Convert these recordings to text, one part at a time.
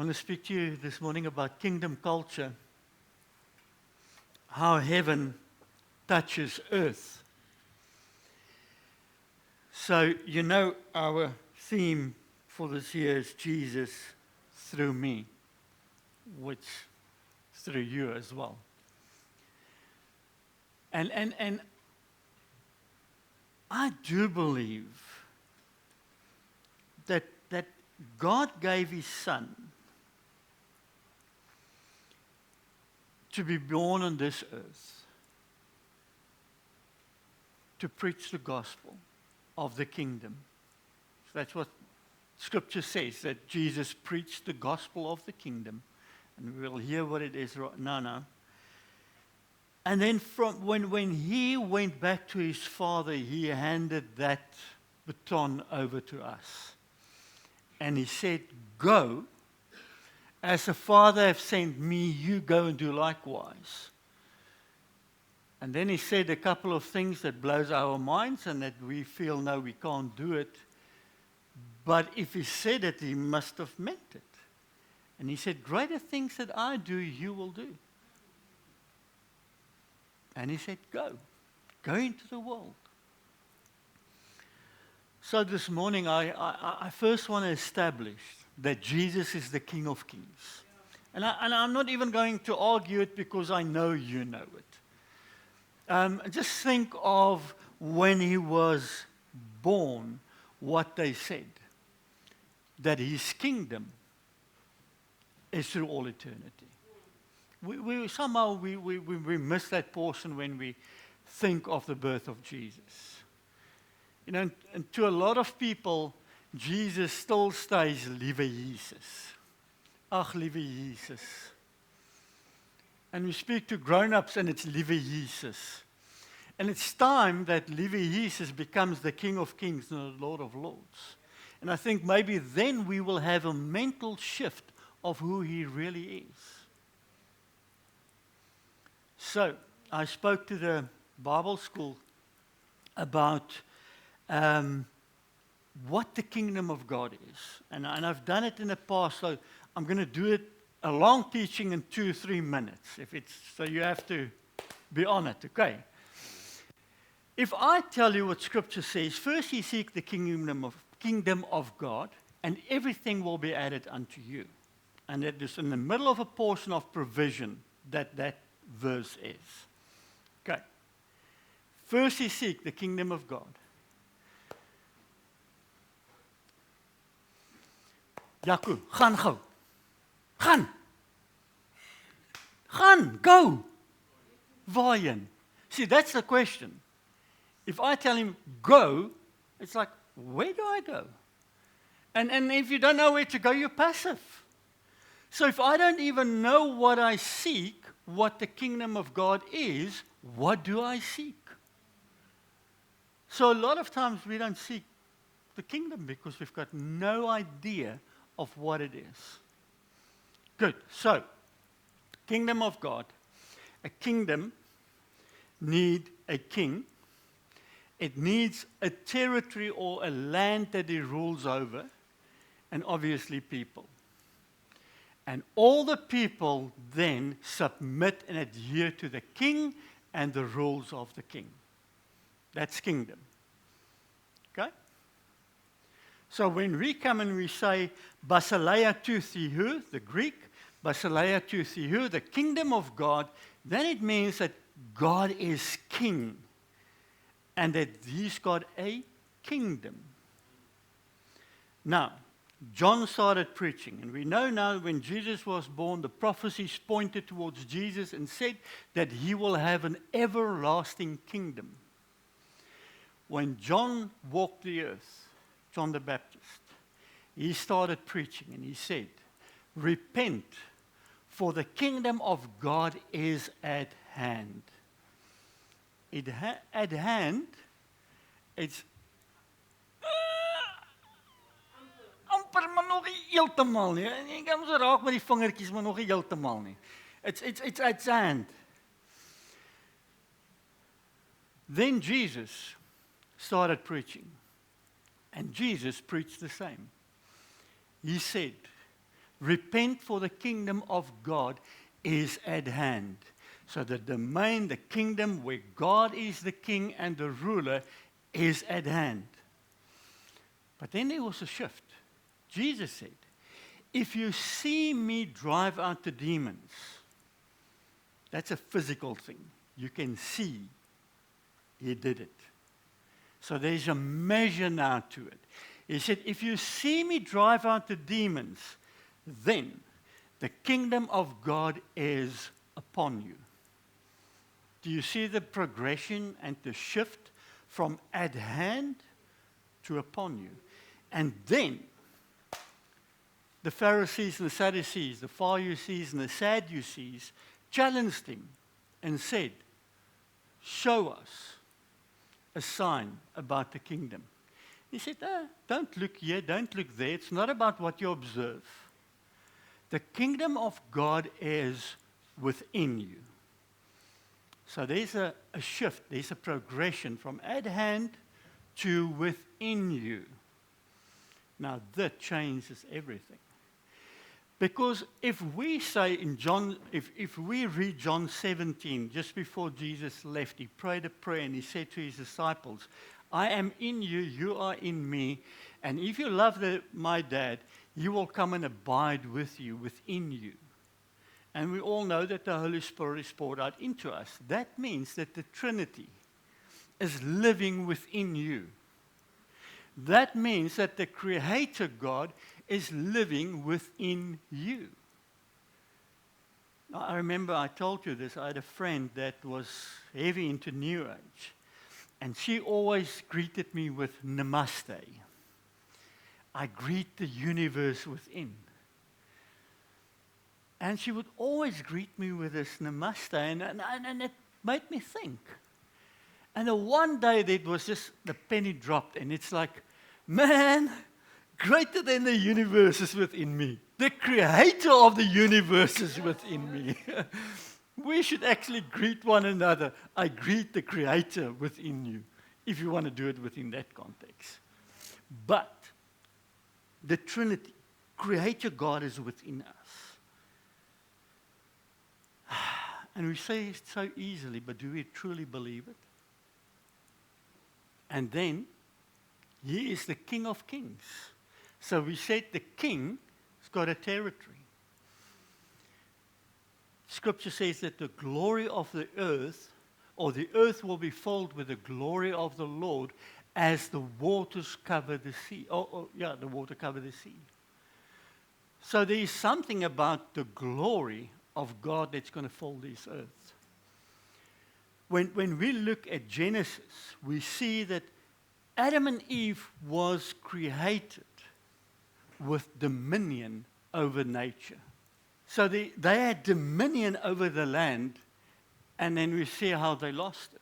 want to speak to you this morning about kingdom culture, how heaven touches earth. So, you know, our theme for this year is Jesus through me, which is through you as well. And I do believe that God gave His Son to be born on this earth, to preach the gospel of the kingdom. So that's what Scripture says, that Jesus preached the gospel of the kingdom. And we'll hear what it is right now. And then when He went back to His Father, He handed that baton over to us. And He said, go. As the Father have sent me, you go and do likewise. And then He said a couple of things that blows our minds and that we feel, no, we can't do it. But if He said it, He must have meant it. And He said, greater things that I do, you will do. And He said, go. Go into the world. So this morning, I first want to establish that Jesus is the King of Kings. And I'm not even going to argue it because I know you know it. Just think of when He was born, what they said. That His kingdom is through all eternity. We somehow miss that portion when we think of the birth of Jesus. You know, and to a lot of people, Jesus still stays, liewe Jesus. Ach, liewe Jesus. And we speak to grown-ups and it's liewe Jesus. And it's time that liewe Jesus becomes the King of Kings and the Lord of Lords. And I think maybe then we will have a mental shift of who He really is. So, I spoke to the Bible school about what the kingdom of God is. And I've done it in the past, so I'm going to do it a long teaching in 2-3 minutes. So you have to be on it, okay? If I tell you what Scripture says, first ye seek the kingdom of God, and everything will be added unto you. And it is in the middle of a portion of provision that verse is. Okay. First ye seek the kingdom of God. Jaco, gaan gou. Gaan. Gaan, go. Waarheen? See, that's the question. If I tell him, go, it's like, where do I go? And if you don't know where to go, you're passive. So if I don't even know what I seek, what the kingdom of God is, what do I seek? So a lot of times we don't seek the kingdom because we've got no idea of what it is. Good. So, kingdom of God. A kingdom needs a king. It needs a territory or a land that He rules over, and obviously people. And all the people then submit and adhere to the king and the rules of the king. That's kingdom. Okay? So when we come and we say, Basileia tou theou, the Greek, Basileia tou theou, the kingdom of God, then it means that God is king. And that He's got a kingdom. Now, John started preaching, and we know now when Jesus was born, the prophecies pointed towards Jesus and said that He will have an everlasting kingdom. When John walked the earth, John the Baptist, he started preaching and he said, repent, for the kingdom of God is at hand. At hand, it's amper maar nog nie heeltemal nie. Jy kan so raak met die vingertjies, maar nog nie heeltemal nie. It's at hand. Then Jesus started preaching. And Jesus preached the same. He said, Repent, for the kingdom of God is at hand. So the domain, the kingdom where God is the king and the ruler is at hand. But then there was a shift. Jesus said, if you see me drive out the demons, that's a physical thing. You can see he did it. So there's a measure now to it. He said, if you see me drive out the demons, then the kingdom of God is upon you. Do you see the progression and the shift from at hand to upon you? And then the Pharisees and the Sadducees, the Pharisees and the Sadducees challenged him and said, show us a sign about the kingdom. He said, don't look here, don't look there. It's not about what you observe. The kingdom of God is within you. So there's a shift, there's a progression from at hand to within you. Now that changes everything. Because if we say in John, if we read John 17, just before Jesus left, he prayed a prayer and he said to his disciples, I am in you, you are in me, and if you love my dad, he will come and abide with you, within you. And we all know that the Holy Spirit is poured out into us. That means that the Trinity is living within you. That means that the Creator God is living within you. Now, I remember I told you this. I had a friend that was heavy into New Age. And she always greeted me with namaste. I greet the universe within. And she would always greet me with this namaste. And it made me think. And then one day it was just, the penny dropped. And it's like, man, greater than the universe is within me. The creator of the universe is within me. We should actually greet one another. I greet the creator within you, if you want to do it within that context. But the Trinity, Creator God is within us. And we say it so easily, but do we truly believe it? And then, he is the King of Kings. So we said the king has got a territory. Scripture says that the glory of the earth, or the earth will be filled with the glory of the Lord as the waters cover the sea. The water cover the sea. So there is something about the glory of God that's going to fill this earth. When we look at Genesis, we see that Adam and Eve was created with dominion over nature. So they had dominion over the land, and then we see how they lost it.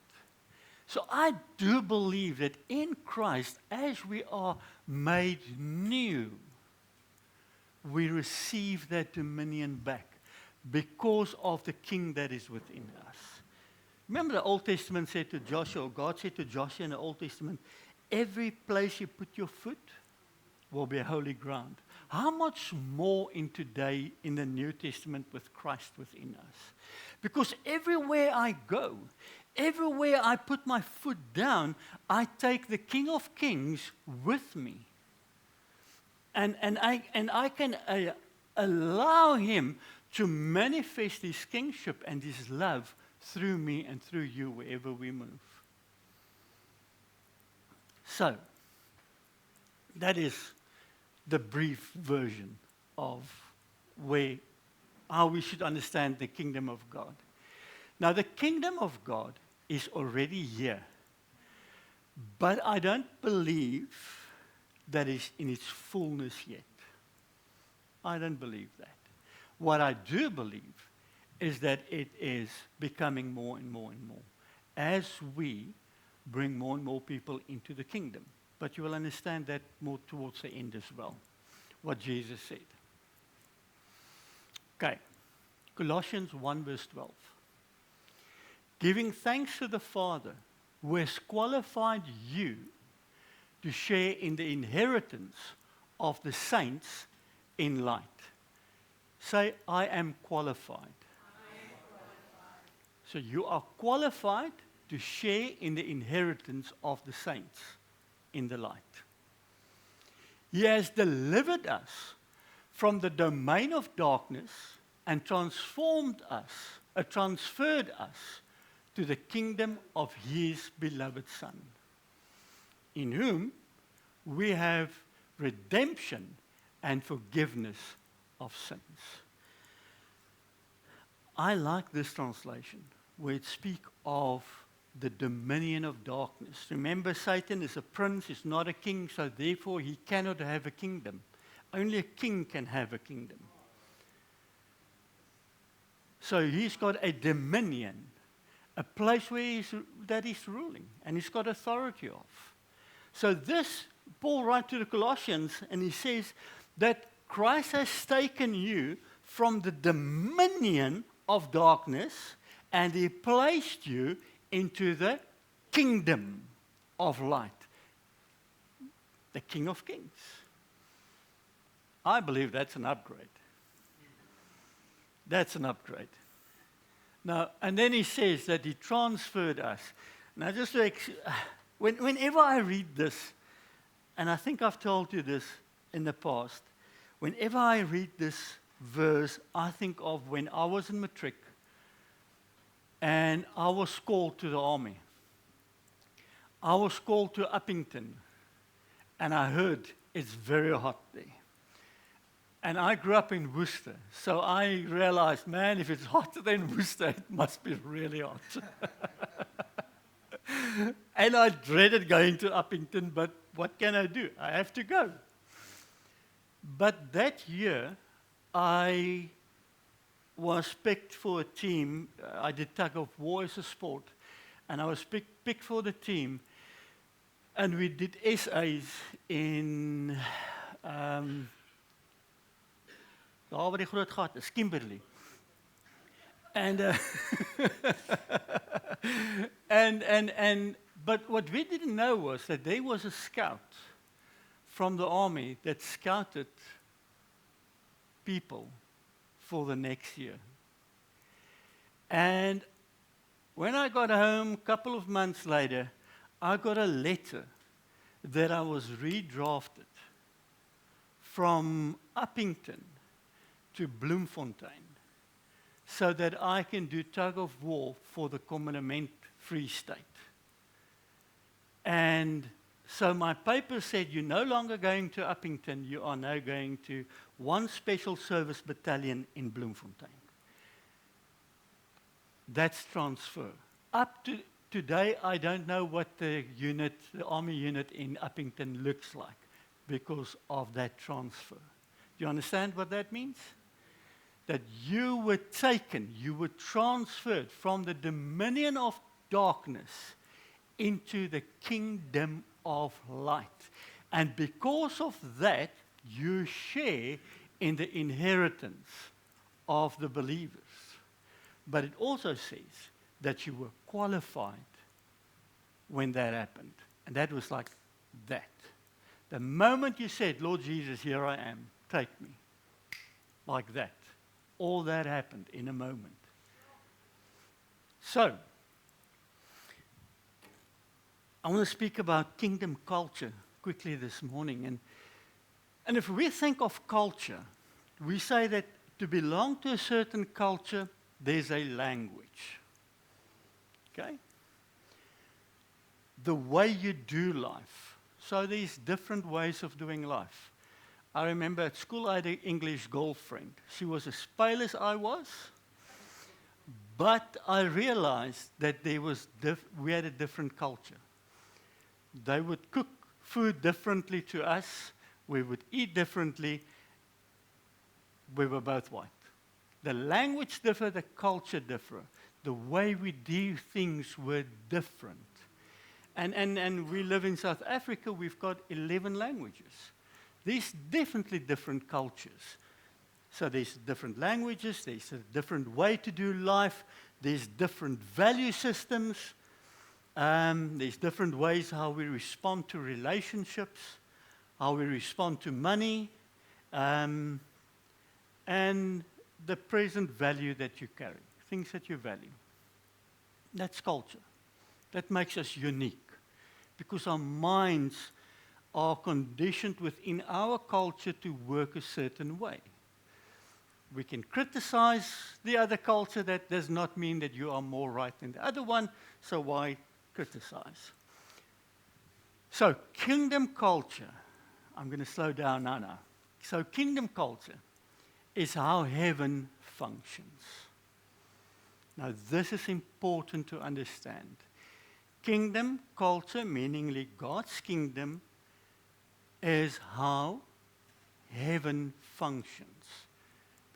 So I do believe that in Christ, as we are made new, we receive that dominion back because of the King that is within us. Remember the Old Testament said to Joshua, God said to Joshua in the Old Testament, every place you put your foot will be holy ground. How much more in today in the New Testament with Christ within us? Because everywhere I go, everywhere I put my foot down, I take the King of Kings with me. And I can allow him to manifest his kingship and his love through me and through you wherever we move. So, that is the brief version of how we should understand the kingdom of God. Now, the kingdom of God is already here, but I don't believe that it's in its fullness yet. I don't believe that. What I do believe is that it is becoming more and more and more as we bring more and more people into the kingdom. But you will understand that more towards the end as well, what Jesus said. Okay, Colossians 1 verse 12. Giving thanks to the Father who has qualified you to share in the inheritance of the saints in light. Say, I am qualified. So you are qualified to share in the inheritance of the saints in the light. He has delivered us from the domain of darkness and transferred us to the kingdom of his beloved Son, in whom we have redemption and forgiveness of sins. I like this translation, where it speaks of the dominion of darkness. Remember, Satan is a prince, he's not a king, so therefore he cannot have a kingdom. Only a king can have a kingdom. So he's got a dominion, a place where that he's ruling, and he's got authority of. So this, Paul writes to the Colossians, and he says that Christ has taken you from the dominion of darkness, and he placed you into the kingdom of light, the King of Kings. I believe that's an upgrade. That's an upgrade. Now, and then he says that he transferred us. Now, just to whenever I read this, and I think I've told you this in the past, whenever I read this verse, I think of when I was in matric and I was called to the army. I was called to Uppington, and I heard it's very hot there. And I grew up in Worcester, so I realized, man, if it's hotter than Worcester, it must be really hot. And I dreaded going to Uppington, but what can I do? I have to go. But that year, I was picked for a team. I did tug of war as a sport, and I was picked for the team. And we did essays in daar waar die groot gat is, Kimberley. And but what we didn't know was that there was a scout from the army that scouted people for the next year. And when I got home a couple of months later, I got a letter that I was redrafted from Uppington to Bloemfontein so that I can do tug of war for the Commonement Free State. And so my paper said, you're no longer going to Uppington, you are now going to one special service battalion in Bloemfontein. That's transfer. Up to today, I don't know what the army unit in Uppington looks like because of that transfer. Do you understand what that means? That you were taken, you were transferred from the dominion of darkness into the kingdom of light. And because of that, you share in the inheritance of the believers. But it also says that you were qualified when that happened. And that was like that. The moment you said, Lord Jesus, here I am, take me. Like that. All that happened in a moment. So, I want to speak about kingdom culture quickly this morning. And if we think of culture, we say that to belong to a certain culture, there's a language. Okay? The way you do life. So there's different ways of doing life. I remember at school I had an English girlfriend. She was as pale as I was, but I realized that we had a different culture. They would cook food differently to us. We would eat differently. We were both white. The language differed, the culture differed. The way we do things were different. And we live in South Africa, we've got 11 languages. There's definitely different cultures. So there's different languages, there's a different way to do life, there's different value systems, there's different ways how we respond to relationships, how we respond to money. and the present value that you carry, things that you value. That's culture. That makes us unique because our minds are conditioned within our culture to work a certain way. We can criticize the other culture. That does not mean that you are more right than the other one, so why criticize? So, kingdom culture, I'm going to slow down now. So, kingdom culture is how heaven functions. Now, this is important to understand. Kingdom culture, meaning God's kingdom, is how heaven functions.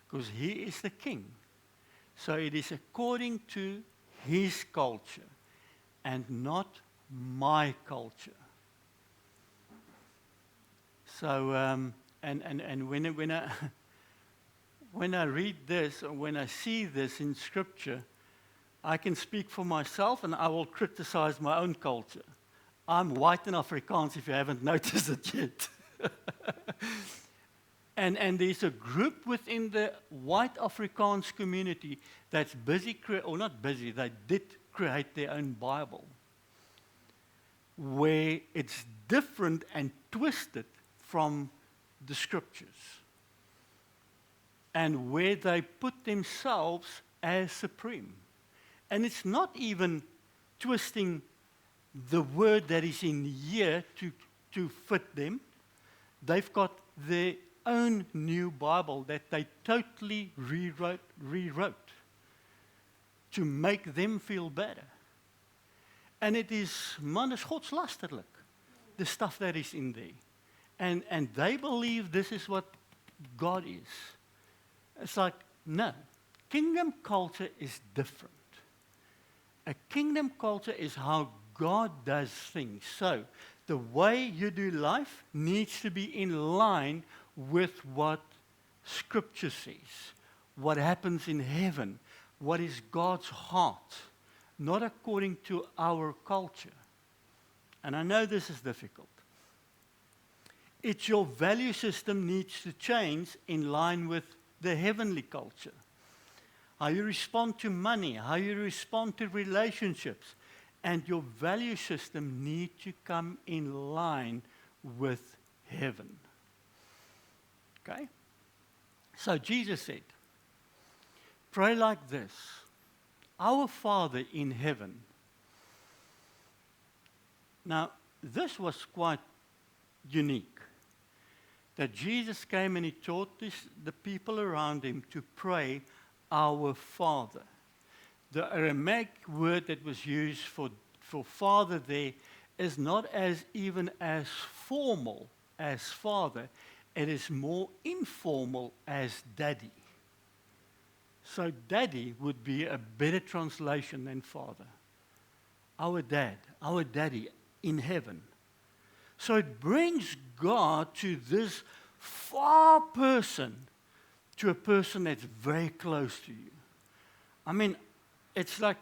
Because He is the king. So it is according to His culture and not my culture. So, and when I read this, or when I see this in Scripture, I can speak for myself and I will criticize my own culture. I'm white and Afrikaans if you haven't noticed it yet. And there's a group within the white Afrikaans community that's busy, or not busy, they did create their own Bible, where it's different and twisted from the Scriptures, and where they put themselves as supreme. And it's not even twisting the word that is in here to fit them. They've got their own new Bible that they totally rewrote to make them feel better. And it is, man, is godslasterlik, the stuff that is in there. And they believe this is what God is. It's like, no, kingdom culture is different. A kingdom culture is how God does things. So, the way you do life needs to be in line with what Scripture says, what happens in heaven, what is God's heart, not according to our culture. And I know this is difficult. It's your value system needs to change in line with the heavenly culture. How you respond to money, how you respond to relationships, and your value system need to come in line with heaven. Okay? So Jesus said, pray like this, our Father in heaven. Now, this was quite unique, that Jesus came and He taught the people around Him to pray, our Father. The Aramaic word that was used for father there is not even as formal as father. It is more informal as daddy. So daddy would be a better translation than father. Our dad, our daddy in heaven. So it brings God to this far person, to a person that's very close to you. I mean, it's like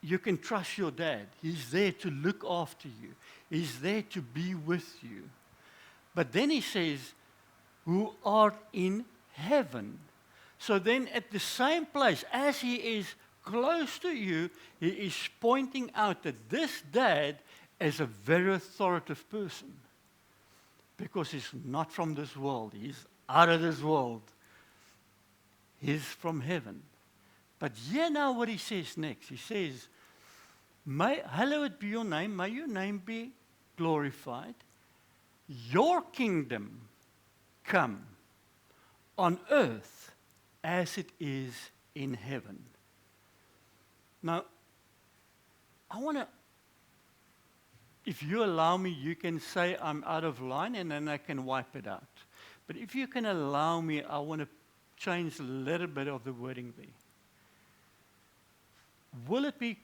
you can trust your dad. He's there to look after you. He's there to be with you. But then He says, who art in heaven. So then at the same place, as He is close to you, He is pointing out that this dad is a very authoritative person. Because he's not from this world. He's out of this world. He's from heaven. But hear now what He says next. He says, hallowed be your name. May your name be glorified. Your kingdom come on earth as it is in heaven. Now, I want to, if you allow me, you can say I'm out of line and then I can wipe it out. But if you can allow me, I want to change a little bit of the wording there. Will it be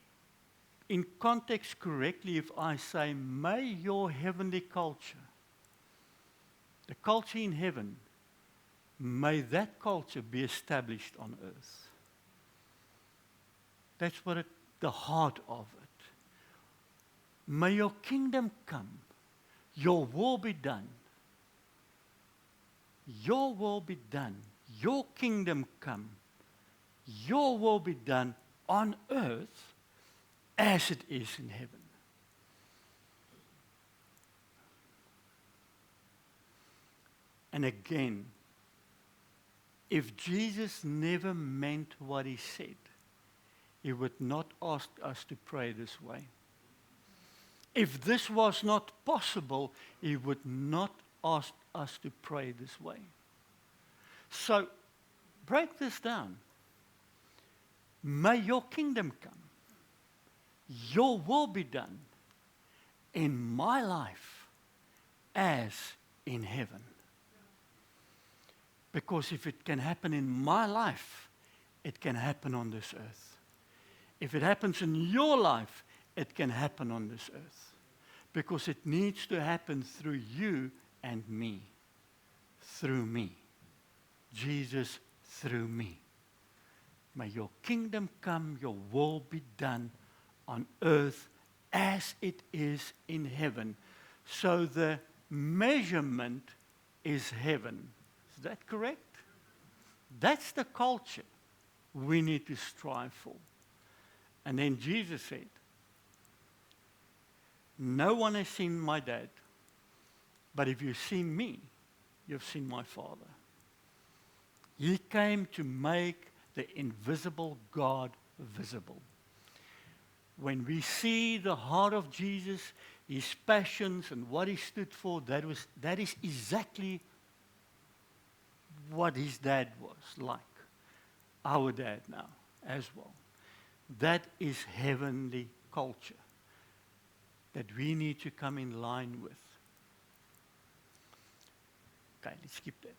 in context correctly if I say, may your heavenly culture, the culture in heaven, may that culture be established on earth? That's what the heart of it. May your kingdom come, your will be done. Your will be done. your kingdom come, your will be done on earth as it is in heaven. And again, if Jesus never meant what he said, he would not ask us to pray this way. If this was not possible, he would not ask us to pray this way. So, break this down. May your kingdom come. Your will be done in my life as in heaven. Because if it can happen in my life, it can happen on this earth. If it happens in your life, it can happen on this earth. Because it needs to happen through you and me. Through me. Jesus through me. May your kingdom come, your will be done on earth as it is in heaven. So the measurement is heaven. Is that correct? That's the culture we need to strive for. And then Jesus said, no one has seen my dad, but if you've seen me, you've seen my Father. He came to make the invisible God visible. When we see the heart of Jesus, his passions and what he stood for, that is exactly what his dad was like. Our dad now as well. That is heavenly culture that we need to come in line with. Okay, let's skip that.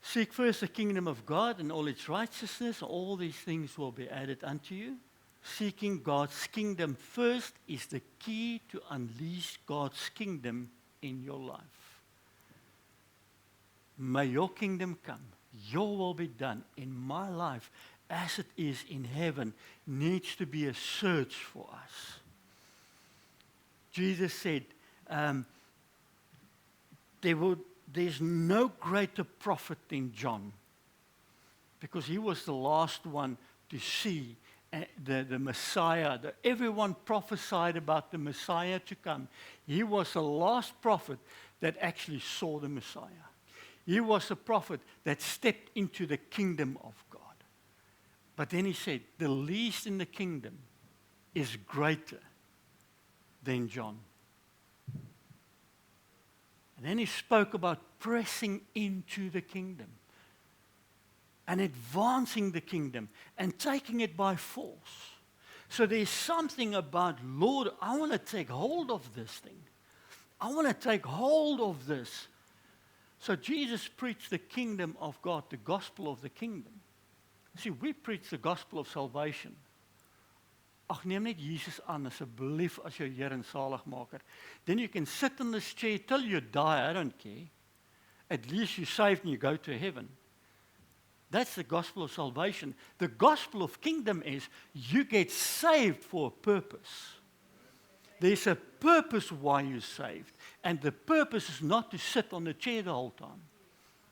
Seek first the kingdom of God and all its righteousness, all these things will be added unto you. Seeking God's kingdom first is the key to unleash God's kingdom in your life. May your kingdom come, your will be done in my life as it is in heaven, needs to be a search for us. Jesus said, there's no greater prophet than John, because he was the last one to see the Messiah. Everyone prophesied about the Messiah to come. He was the last prophet that actually saw the Messiah. He was a prophet that stepped into the kingdom of God. But then he said, the least in the kingdom is greater than John. And then he spoke about pressing into the kingdom and advancing the kingdom and taking it by force. So there's something about, Lord, I want to take hold of this thing. I want to take hold of this. So Jesus preached the kingdom of God, the gospel of the kingdom. See, we preach the gospel of salvation. Ag, neem net Jesus aan asseblief as jou Heer en Saligmaker. Then you can sit in this chair till you die, I don't care. At least you're saved and you go to heaven. That's the gospel of salvation. The gospel of kingdom is you get saved for a purpose. There's a purpose why you're saved. And the purpose is not to sit on the chair the whole time,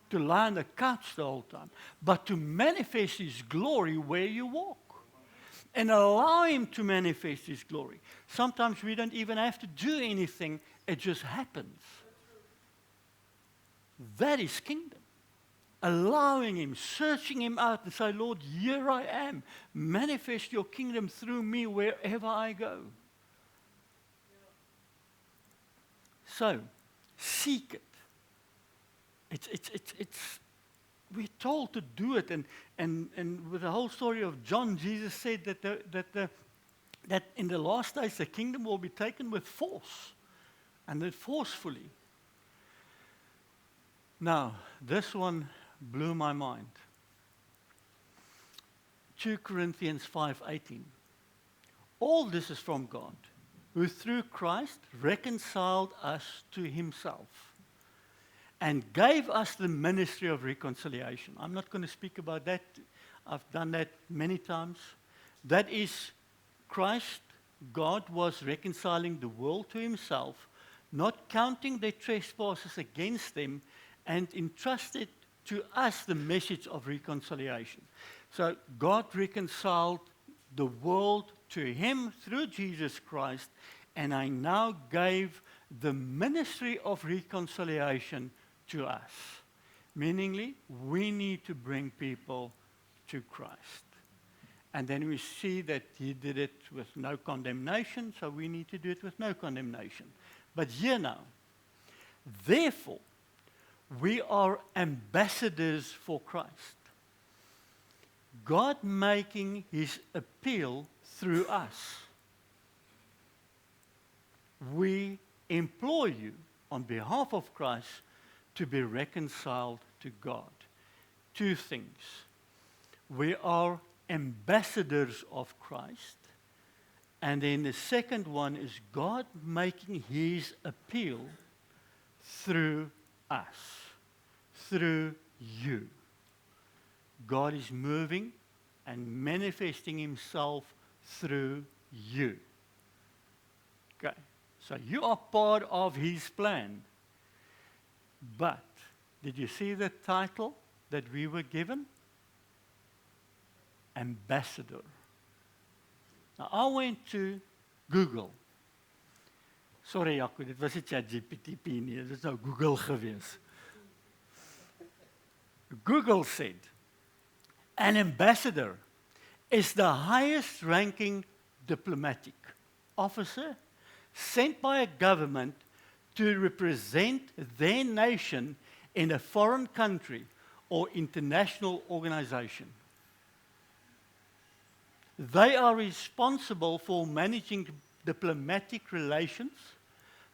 to lie on the couch the whole time, but to manifest his glory where you walk. And allow him to manifest his glory. Sometimes we don't even have to do anything, it just happens. That is kingdom. Allowing him, searching him out and say, Lord, here I am. Manifest your kingdom through me wherever I go. So, seek it. It's we're told to do it, and with the whole story of John, Jesus said that in the last days the kingdom will be taken with force, and that forcefully. Now, this one blew my mind. 2 Corinthians 5:18. All this is from God, who through Christ reconciled us to himself and gave us the ministry of reconciliation. I'm not going to speak about that. I've done that many times. That is, Christ, God was reconciling the world to himself, not counting their trespasses against them, and entrusted to us the message of reconciliation. So God reconciled the world to him through Jesus Christ, and I now gave the ministry of reconciliation to us. Meaningly, we need to bring people to Christ. And then we see that he did it with no condemnation, so we need to do it with no condemnation. But here now, therefore, we are ambassadors for Christ. God making his appeal through us. We implore you on behalf of Christ to be reconciled to God. Two things. We are ambassadors of Christ. And then the second one is God making his appeal through us, through you. God is moving and manifesting himself through you. Okay, so you are part of his plan. But did you see the title that we were given? Ambassador. Now, I went to Google. Sorry, Jaco, dit was nie ChatGPT nie, dit is nou Google gewees. Google said, an ambassador is the highest ranking diplomatic officer sent by a government to represent their nation in a foreign country or international organization. They are responsible for managing diplomatic relations,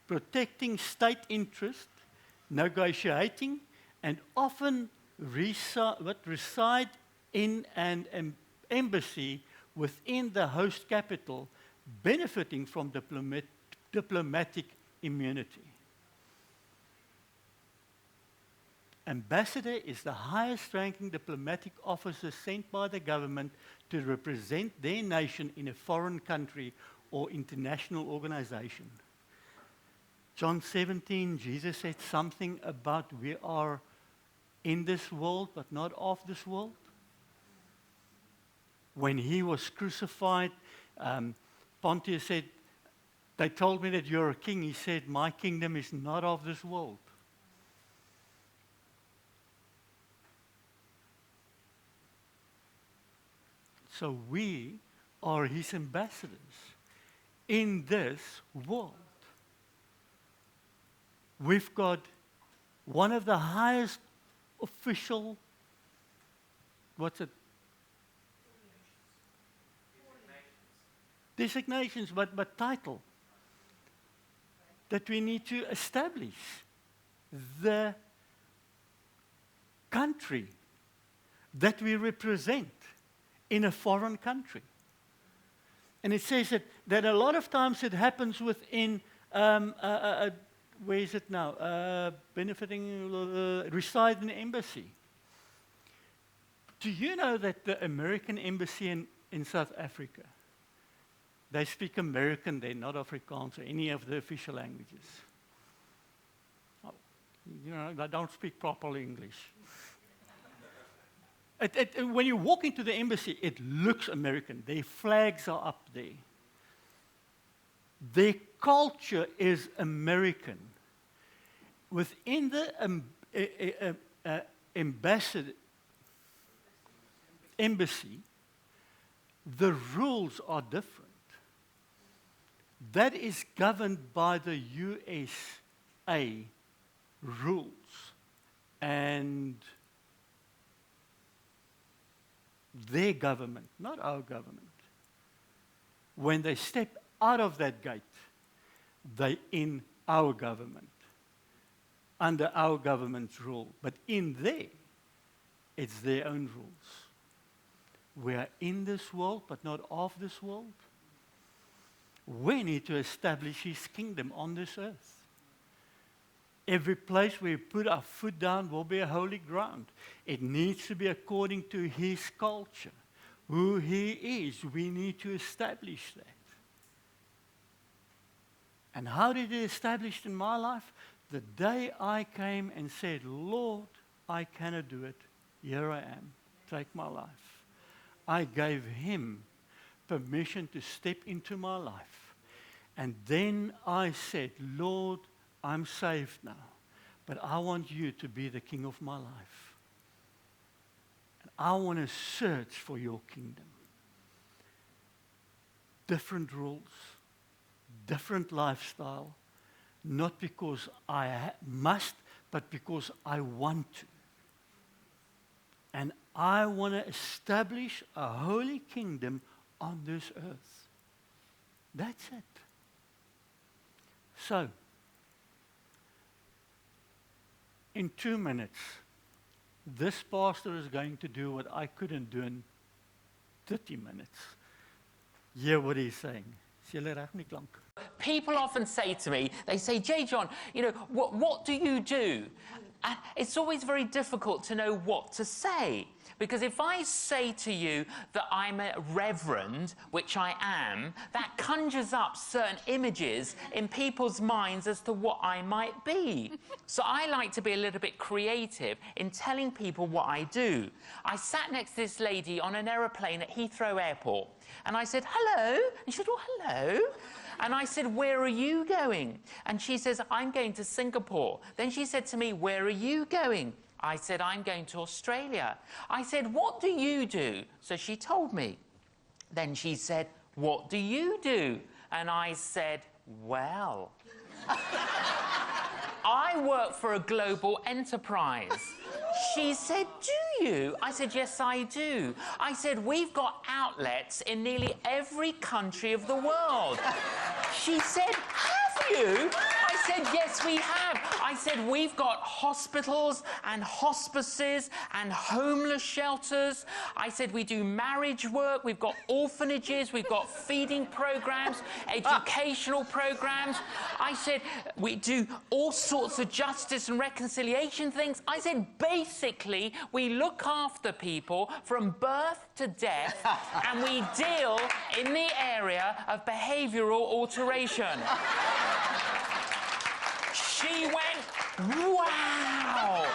protecting state interest, negotiating, and often reside in an embassy within the host capital, benefiting from diplomatic immunity. Ambassador is the highest ranking diplomatic officer sent by the government to represent their nation in a foreign country or international organization. John 17, Jesus said something about we are in this world but not of this world. When he was crucified, Pontius said, they told me that you're a king. He said, my kingdom is not of this world. So we are his ambassadors in this world. We've got one of the highest official, designations, but title that we need to establish the country that we represent in a foreign country. And it says that a lot of times it happens within, where is it now? Reside in an embassy. Do you know that the American embassy in South Africa, they speak American, they're not Afrikaans or any of the official languages. Oh, you know, they don't speak proper English. When you walk into the embassy, it looks American. Their flags are up there. Their culture is American. Within the embassy, the rules are different. That is governed by the USA rules. And their government, not our government. When they step out of that gate, they're in our government, under our government's rule. But in there, it's their own rules. We are in this world, but not of this world. We need to establish his kingdom on this earth. Every place where we put our foot down will be a holy ground. It needs to be according to his culture. Who he is, we need to establish that. And how did it establish in my life? The day I came and said, Lord, I cannot do it. Here I am. Take my life. I gave him permission to step into my life. And then I said, Lord, I'm saved now, but I want you to be the king of my life. And I want to search for your kingdom. Different rules, different lifestyle, not because I must, but because I want to. And I want to establish a holy kingdom on this earth. That's it. So, in 2 minutes, this pastor is going to do what I couldn't do in 30 minutes. Hear what he's saying. Is julle reg met die klank? People often say to me, they say, J. John, what do you do? And it's always very difficult to know what to say. Because if I say to you that I'm a reverend, which I am, that conjures up certain images in people's minds as to what I might be. So I like to be a little bit creative in telling people what I do. I sat next to this lady on an aeroplane at Heathrow Airport, and I said, hello. And she said, oh, hello. And I said, where are you going? And she says, I'm going to Singapore. Then she said to me, where are you going? I said, I'm going to Australia. I said, what do you do? So she told me. Then she said, what do you do? And I said, well, I work for a global enterprise. She said, do you? I said, yes, I do. I said, we've got outlets in nearly every country of the world. She said, have you? I said, yes, we have. I said, we've got hospitals and hospices and homeless shelters. I said, we do marriage work. We've got orphanages. We've got feeding programs, educational programs. I said, we do all sorts of justice and reconciliation things. I said, basically, we look after people from birth to death, and we deal in the area of behavioral alteration. She went, wow!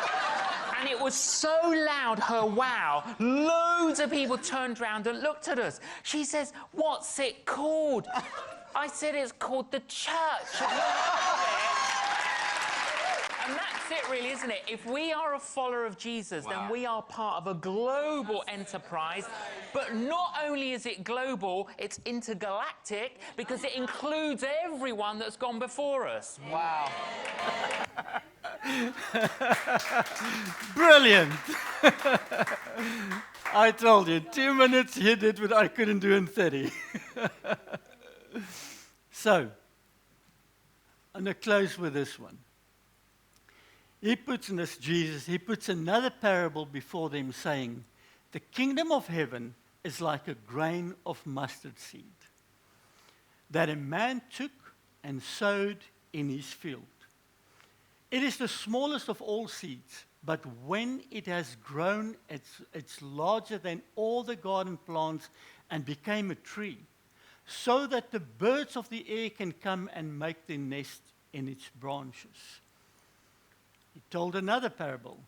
And it was so loud, her wow, loads of people turned around and looked at us. She says, what's it called? I said, it's called the church. And that's it really, isn't it? If we are a follower of Jesus, then we are part of a global enterprise. But not only is it global, it's intergalactic, because it includes everyone that's gone before us. Wow. Brilliant. I told you, 2 minutes, he did what I couldn't do in 30. So, I'm going to close with this one. He puts in this Jesus, he puts another parable before them saying, the kingdom of heaven is like a grain of mustard seed that a man took and sowed in his field. It is the smallest of all seeds, but when it has grown, it's larger than all the garden plants and became a tree, so that the birds of the air can come and make their nest in its branches. He told another parable.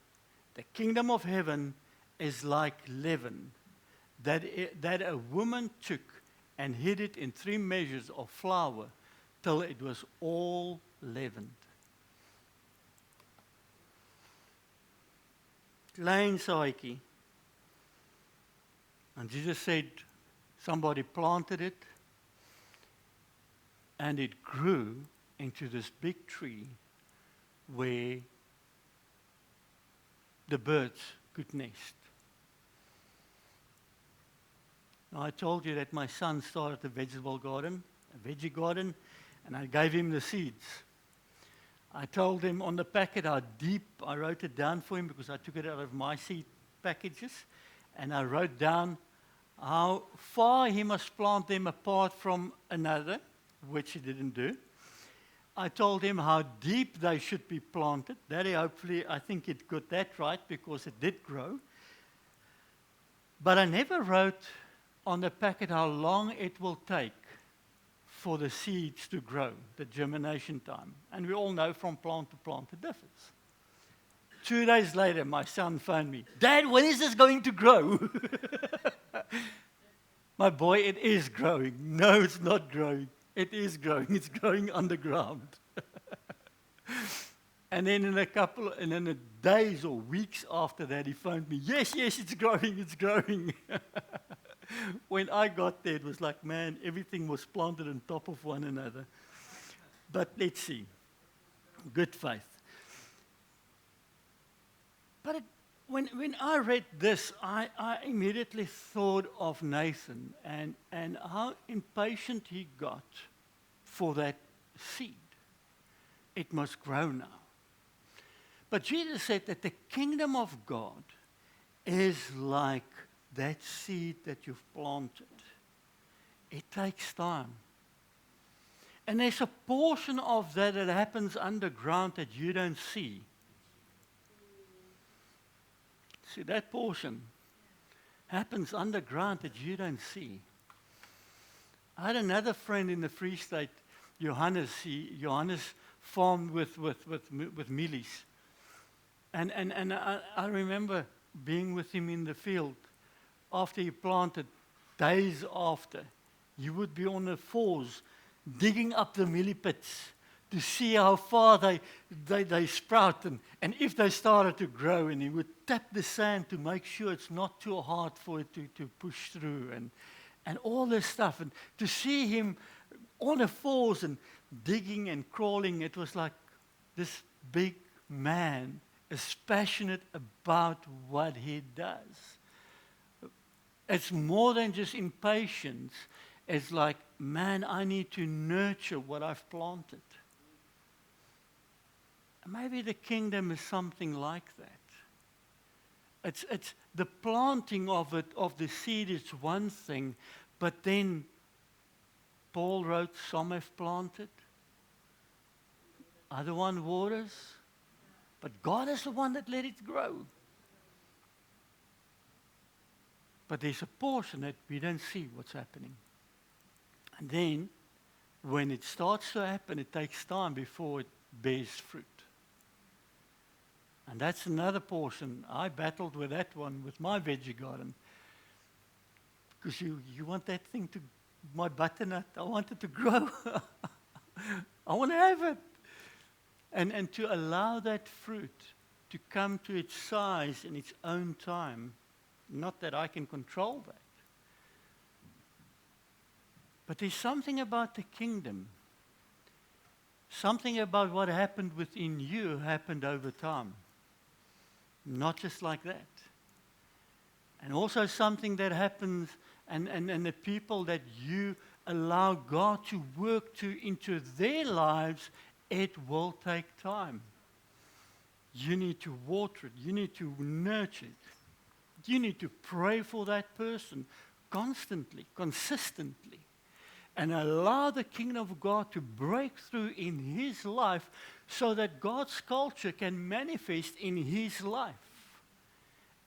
The kingdom of heaven is like leaven that a woman took and hid it in 3 measures of flour till it was all leavened. Klein saadjie. And Jesus said, somebody planted it, and it grew into this big tree where the birds could nest. Now, I told you that my son started a vegetable garden, a veggie garden, and I gave him the seeds. I told him on the packet how deep, I wrote it down for him because I took it out of my seed packages, and I wrote down how far he must plant them apart from another, which he didn't do. I told him how deep they should be planted. Daddy, hopefully, I think it got that right because it did grow. But I never wrote on the packet how long it will take for the seeds to grow, the germination time. And we all know from plant to plant it differs. 2 days later, my son phoned me. Dad, when is this going to grow? My boy, it is growing. No, it's not growing. It is growing. It's growing underground. And then in a days or weeks after that, he phoned me. Yes, it's growing, it's growing. When I got there, it was like, man, everything was planted on top of one another. But let's see. Good faith. But when I read this, I immediately thought of Nathan and how impatient he got for that seed. It must grow now. But Jesus said that the kingdom of God is like that seed that you've planted. It takes time. And there's a portion of that that happens underground that you don't see. See, that portion happens underground that you don't see. I had another friend in the Free State, Johannes. Johannes farmed with mealies. And I remember being with him in the field after he planted, days after. He would be on the fours digging up the mealie pits to see how far they sprout and if they started to grow. And he would tap the sand to make sure it's not too hard for it to push through and all this stuff. And to see him on the fours and digging and crawling, it was like this big man is passionate about what he does. It's more than just impatience. It's like, man, I need to nurture what I've planted. Maybe the kingdom is something like that. It's the planting of the seed is one thing, but then Paul wrote, some have planted, other one waters, but God is the one that let it grow. But there's a portion that we don't see what's happening. And then, when it starts to happen, it takes time before it bears fruit. And that's another portion. I battled with that one with my veggie garden. Because you want that thing to, my butternut, I want it to grow. I want to have it. And to allow that fruit to come to its size in its own time. Not that I can control that. But there's something about the kingdom. Something about what happened within you happened over time. Not just like that. And also something that happens and the people that you allow God to work into their lives, it will take time. You need to water it. You need to nurture it. You need to pray for that person constantly, consistently, and allow the kingdom of God to break through in his life so that God's culture can manifest in his life.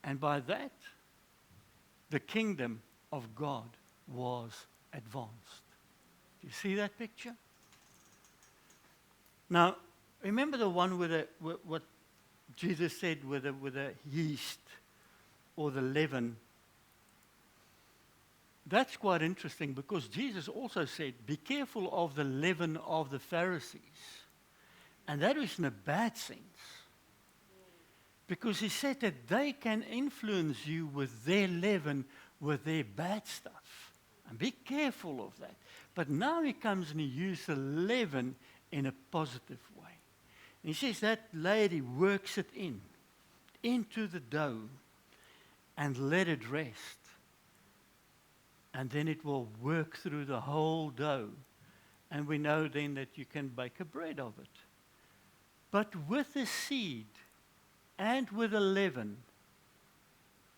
And by that, the kingdom of God was advanced. Do you see that picture? Now, remember the one with what Jesus said with the yeast or the leaven. That's quite interesting because Jesus also said, be careful of the leaven of the Pharisees. And that was in a bad sense. Because he said that they can influence you with their leaven, with their bad stuff. And be careful of that. But now he comes and he uses the leaven in a positive way. And he says that lady works it into the dough, and let it rest. And then it will work through the whole dough. And we know then that you can bake a bread of it. But with the seed and with the leaven,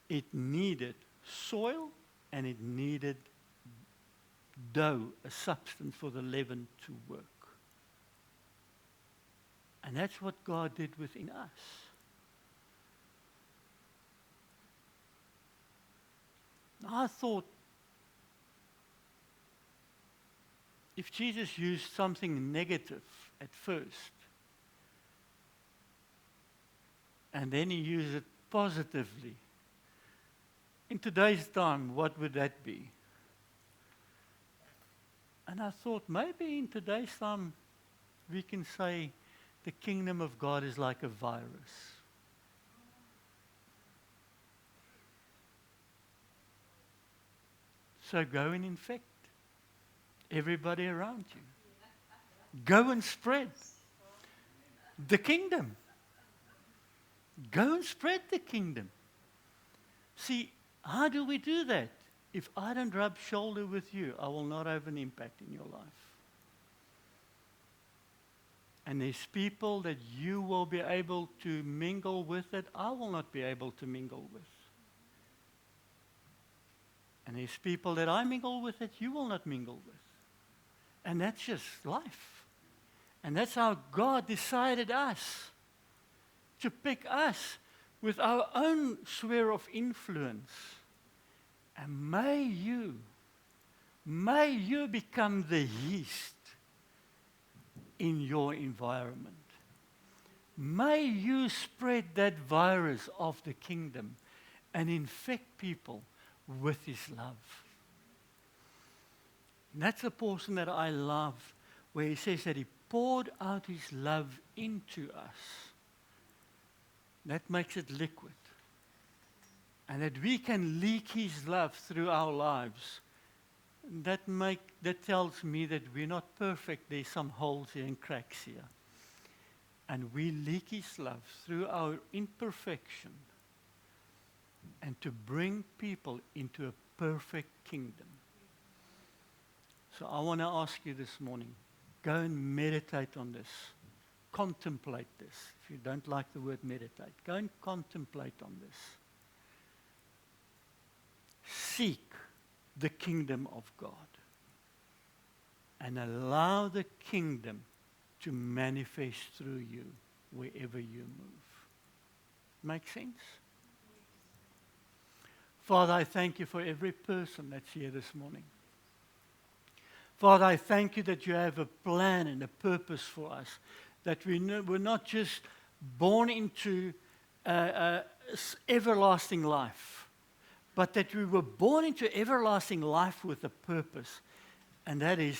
it needed soil and it needed dough, a substance for the leaven to work. And that's what God did within us. I thought, if Jesus used something negative at first, And then he used it positively. In today's time, what would that be? And I thought maybe in today's time we can say the kingdom of God is like a virus. So go and infect everybody around you. Go and spread the kingdom. Go and spread the kingdom. See, how do we do that? If I don't rub shoulder with you, I will not have an impact in your life. And there's people that you will be able to mingle with that I will not be able to mingle with. And there's people that I mingle with that you will not mingle with. And that's just life. And that's how God decided us, to pick us with our own sphere of influence. And may you become the yeast in your environment. May you spread that virus of the kingdom and infect people with his love. And that's a portion that I love, where he says that he poured out his love into us. That makes it liquid. And that we can leak his love through our lives. That tells me that we're not perfect. There's some holes here and cracks here. And we leak his love through our imperfection and to bring people into a perfect kingdom. So I want to ask you this morning, go and meditate on this. Contemplate this. If you don't like the word meditate, go and contemplate on this. Seek the kingdom of God and allow the kingdom to manifest through you wherever you move. Make sense? Father, I thank you for every person that's here this morning. Father, I thank you that you have a plan and a purpose for us, that we're not just born into everlasting life, but that we were born into everlasting life with a purpose, and that is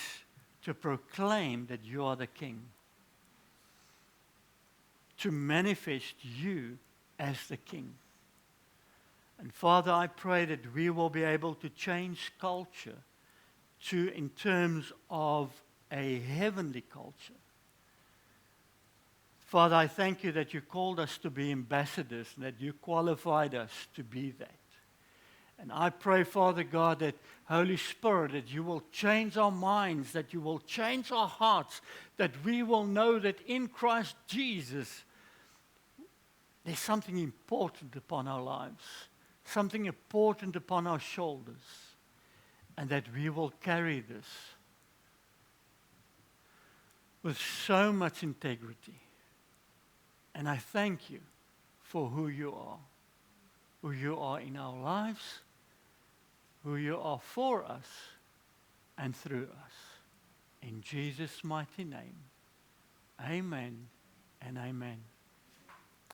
to proclaim that you are the King, to manifest you as the King. And Father, I pray that we will be able to change culture in terms of a heavenly culture. Father, I thank you that you called us to be ambassadors and that you qualified us to be that. And I pray, Father God, that Holy Spirit, that you will change our minds, that you will change our hearts, that we will know that in Christ Jesus, there's something important upon our lives, something important upon our shoulders, and that we will carry this with so much integrity. And I thank you for who you are in our lives, who you are for us and through us. In Jesus' mighty name, amen and amen.